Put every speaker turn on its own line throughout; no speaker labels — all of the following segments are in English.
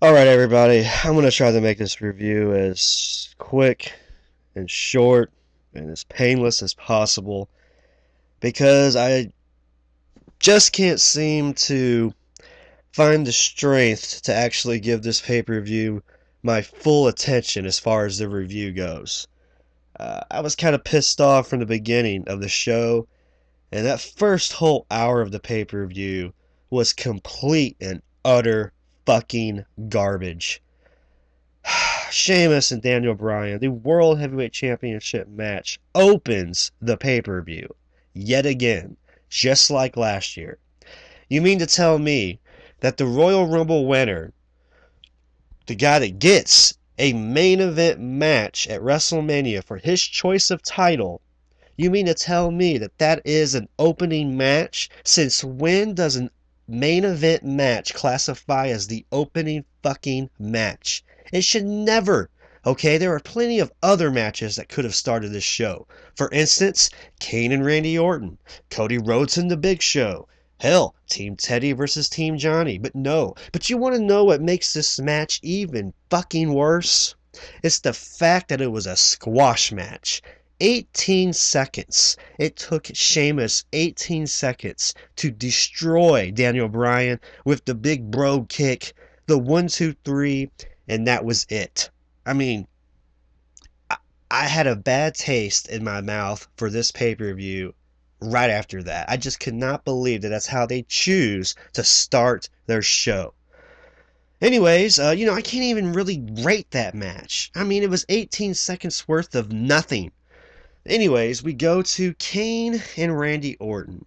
Alright, everybody, I'm going to try to make this review as quick and short and as painless as possible because I just can't seem to find the strength to actually give this pay-per-view my full attention as far as the review goes. I was kind of pissed off from the beginning of the show, and that first whole hour of the pay-per-view was complete and utter fucking garbage. Sheamus and Daniel Bryan, the World Heavyweight Championship match, opens the pay-per-view. Yet again, just like last year. You mean to tell me that the Royal Rumble winner, the guy that gets a main event match at WrestleMania for his choice of title, you mean to tell me that that is an opening match? Since when does a main event match classify as the opening fucking match? It should never. Okay, there are plenty of other matches that could have started this show. For instance, Kane and Randy Orton, Cody Rhodes and The Big Show. Hell, Team Teddy versus Team Johnny. But no. But you want to know what makes this match even fucking worse? It's the fact that it was a squash match. 18 seconds. It took Sheamus 18 seconds to destroy Daniel Bryan with the big bro kick, the 1-2-3, and that was it. I mean, I had a bad taste in my mouth for this pay-per-view right after that. I just could not believe that that's how they choose to start their show. Anyways, I can't even really rate that match. I mean, it was 18 seconds worth of nothing. Anyways, we go to Kane and Randy Orton.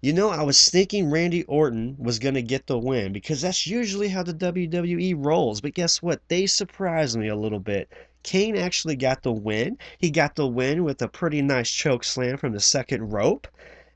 I was thinking Randy Orton was going to get the win because that's usually how the WWE rolls. But guess what? They surprised me a little bit. Kane actually got the win. He got the win with a pretty nice choke slam from the second rope.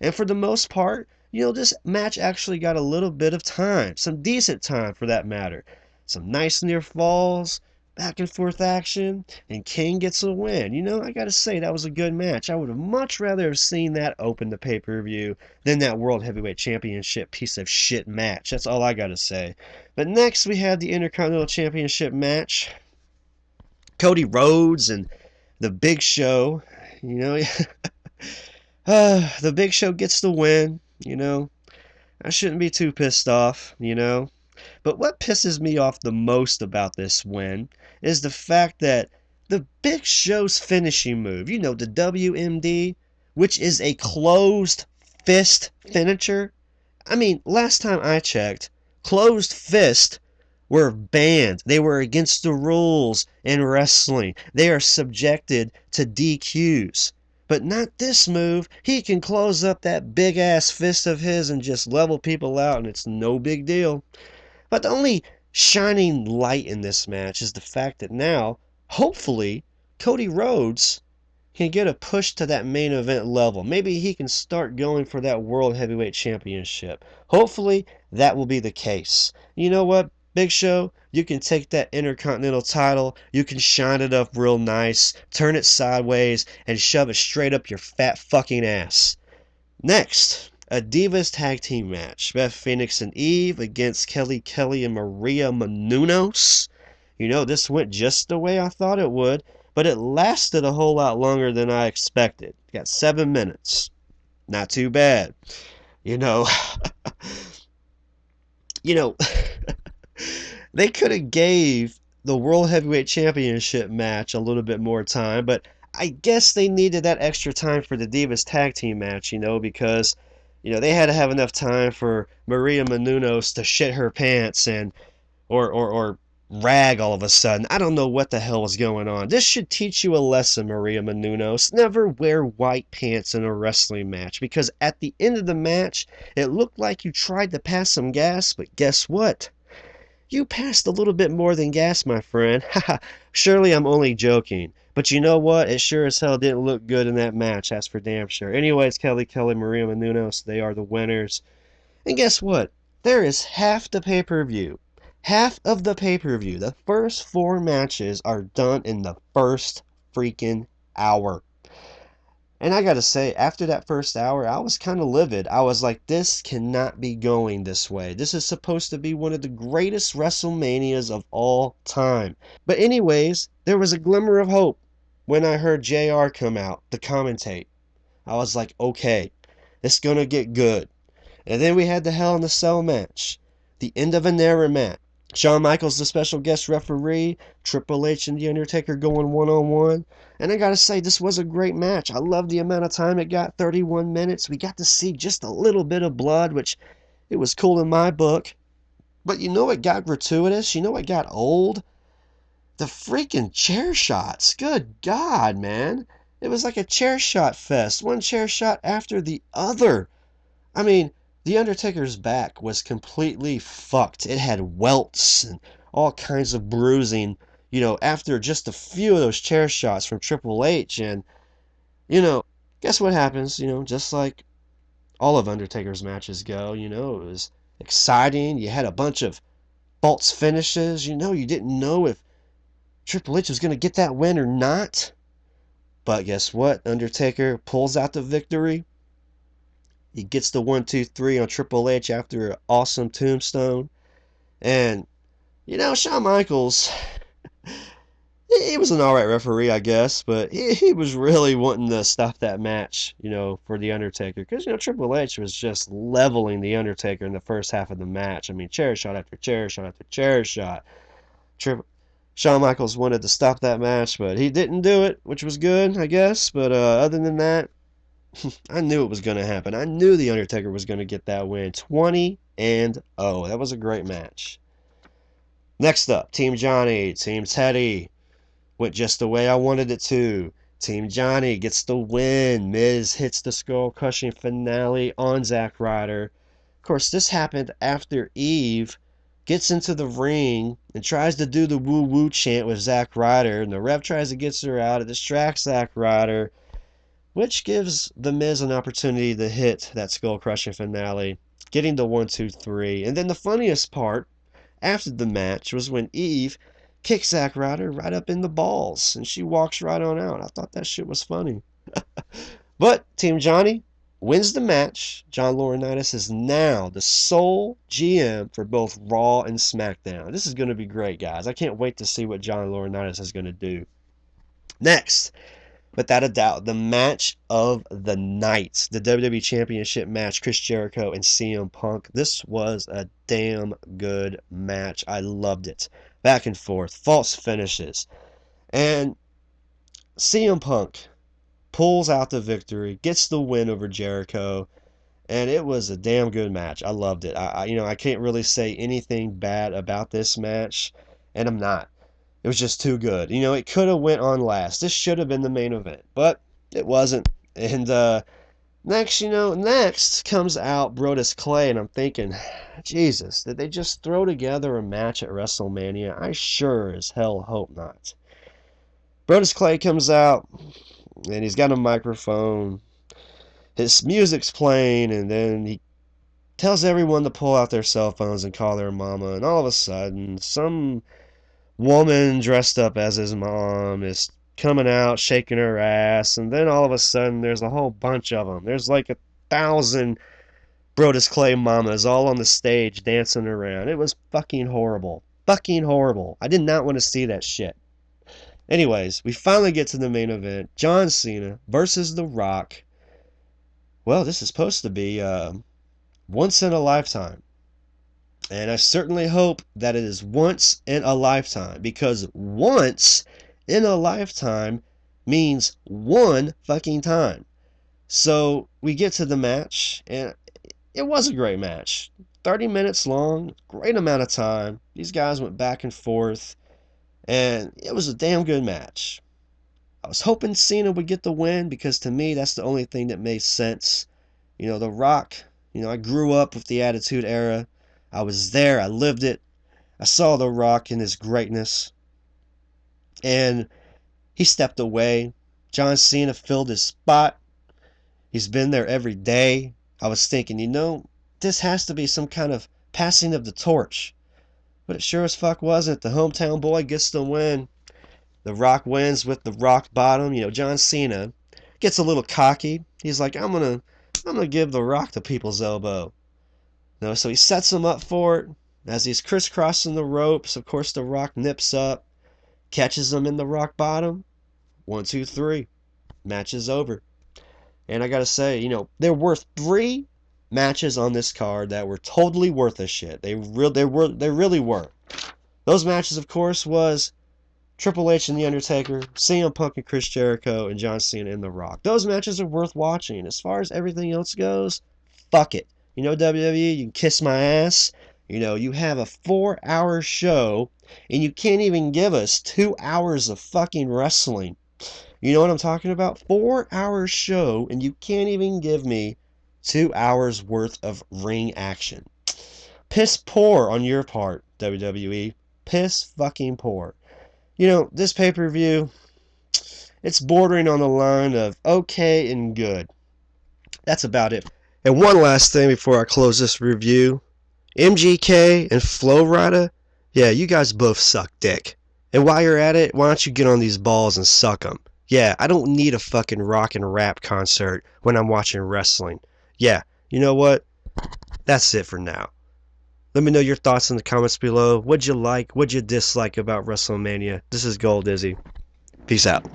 And for the most part, this match actually got a little bit of time. Some decent time for that matter. Some nice near falls, back and forth action, and Kane gets a win. I gotta say, that was a good match. I would have much rather have seen that open the pay-per-view than that World Heavyweight Championship piece of shit match. That's all I gotta say. But next, we had the Intercontinental Championship match. Cody Rhodes and the Big Show. The Big Show gets the win. I shouldn't be too pissed off. But what pisses me off the most about this win is the fact that the Big Show's finishing move, the WMD, which is a closed fist finisher. I mean, last time I checked, closed fist were banned. They were against the rules in wrestling. They are subjected to DQs. But not this move. He can close up that big ass fist of his and just level people out, and it's no big deal. But the only shining light in this match is the fact that now, hopefully, Cody Rhodes can get a push to that main event level. Maybe he can start going for that World Heavyweight Championship. Hopefully, that will be the case. You know what, Big Show? You can take that Intercontinental title, you can shine it up real nice, turn it sideways, and shove it straight up your fat fucking ass. Next, a Divas tag team match. Beth Phoenix and Eve against Kelly Kelly and Maria Menounos. This went just the way I thought it would, but it lasted a whole lot longer than I expected. Got 7 minutes. Not too bad. you know, they could have gave the World Heavyweight Championship match a little bit more time, but I guess they needed that extra time for the Divas tag team match, because they had to have enough time for Maria Menounos to shit her pants and or rag all of a sudden. I don't know what the hell was going on. This should teach you a lesson, Maria Menounos. Never wear white pants in a wrestling match, because at the end of the match, it looked like you tried to pass some gas, but guess what? You passed a little bit more than gas, my friend. Haha, surely I'm only joking. But you know what? It sure as hell didn't look good in that match, that's for damn sure. Anyways, Kelly Kelly, Maria Menounos, they are the winners. And guess what? There is half the pay-per-view. Half of the pay-per-view. The first 4 matches are done in the first freaking hour. And I gotta say, after that first hour, I was kind of livid. I was like, this cannot be going this way. This is supposed to be one of the greatest WrestleManias of all time. But anyways, there was a glimmer of hope when I heard JR come out to commentate. I was like, okay, it's gonna get good. And then we had the Hell in a Cell match. The end of an era match. Shawn Michaels, the special guest referee. Triple H and The Undertaker going one-on-one. And I gotta say, this was a great match. I love the amount of time it got, 31 minutes. We got to see just a little bit of blood, which it was cool in my book. But you know what got gratuitous? You know what got old? The freaking chair shots. Good God, man. It was like a chair shot fest. One chair shot after the other. I mean, The Undertaker's back was completely fucked. It had welts and all kinds of bruising, after just a few of those chair shots from Triple H. And, guess what happens? Just like all of Undertaker's matches go, it was exciting. You had a bunch of false finishes. You didn't know if Triple H was going to get that win or not. But guess what? Undertaker pulls out the victory. He gets the 1-2-3 on Triple H after an awesome tombstone. And, Shawn Michaels, he was an alright referee, I guess, but he was really wanting to stop that match, for The Undertaker. Because, Triple H was just leveling The Undertaker in the first half of the match. I mean, chair shot after chair shot after chair shot. Shawn Michaels wanted to stop that match, but he didn't do it, which was good, I guess. But other than that, I knew it was going to happen. I knew The Undertaker was going to get that win. 20-0. That was a great match. Next up, Team Johnny, Team Teddy. Went just the way I wanted it to. Team Johnny gets the win. Miz hits the skull-crushing finale on Zack Ryder. Of course, this happened after Eve gets into the ring and tries to do the woo-woo chant with Zack Ryder, and the ref tries to get her out. It distracts Zack Ryder, which gives The Miz an opportunity to hit that skull-crushing finale, getting the 1-2-3. And then the funniest part after the match was when Eve kicks Zack Ryder right up in the balls, and she walks right on out. I thought that shit was funny. But Team Johnny wins the match. John Laurinaitis is now the sole GM for both Raw and SmackDown. This is going to be great, guys. I can't wait to see what John Laurinaitis is going to do. Next, without a doubt, the match of the night. The WWE Championship match, Chris Jericho and CM Punk. This was a damn good match. I loved it. Back and forth, false finishes. And CM Punk pulls out the victory, gets the win over Jericho, and it was a damn good match. I loved it. I can't really say anything bad about this match, and I'm not. It was just too good. It could have went on last. This should have been the main event, but it wasn't. And next comes out Brodus Clay, and I'm thinking, Jesus, did they just throw together a match at WrestleMania? I sure as hell hope not. Brodus Clay comes out, and he's got a microphone. His music's playing, and then he tells everyone to pull out their cell phones and call their mama, and all of a sudden, some woman dressed up as his mom is coming out, shaking her ass, and then all of a sudden, there's a whole bunch of them. There's like 1,000 Brodus Clay mamas all on the stage dancing around. It was fucking horrible. Fucking horrible. I did not want to see that shit. Anyways, we finally get to the main event. John Cena versus The Rock. Well, this is supposed to be once in a lifetime. And I certainly hope that it is once in a lifetime, because once in a lifetime means one fucking time. So we get to the match, and it was a great match. 30 minutes long, great amount of time. These guys went back and forth, and it was a damn good match. I was hoping Cena would get the win, because to me, that's the only thing that made sense. The Rock, I grew up with the Attitude Era. I was there, I lived it. I saw The Rock in his greatness. And he stepped away. John Cena filled his spot. He's been there every day. I was thinking, this has to be some kind of passing of the torch. But it sure as fuck wasn't. The hometown boy gets the win. The Rock wins with the rock bottom. John Cena Gets a little cocky. He's like, I'm gonna give The Rock the people's elbow. No, so he sets him up for it. As he's crisscrossing the ropes, of course The Rock nips up, catches him in the rock bottom. 1, 2, 3. Match is over. And I gotta say, you know, there were 3 matches on this card that were totally worth a shit. They really were. Those matches, of course, was Triple H and The Undertaker, CM Punk and Chris Jericho, and John Cena and The Rock. Those matches are worth watching. As far as everything else goes, fuck it. You know, WWE, you can kiss my ass. You know, you have a 4-hour show, and you can't even give us 2 hours of fucking wrestling. You know what I'm talking about? 4-hour show, and you can't even give me 2 hours worth of ring action. Piss poor on your part, WWE. Piss fucking poor. You know, this pay-per-view, it's bordering on the line of okay and good. That's about it. And one last thing before I close this review. MGK and Flo Rida, yeah, you guys both suck dick. And while you're at it, why don't you get on these balls and suck them? Yeah, I don't need a fucking rock and rap concert when I'm watching wrestling. Yeah, you know what? That's it for now. Let me know your thoughts in the comments below. What'd you like? What'd you dislike about WrestleMania? This is Gold Izzy. Peace out.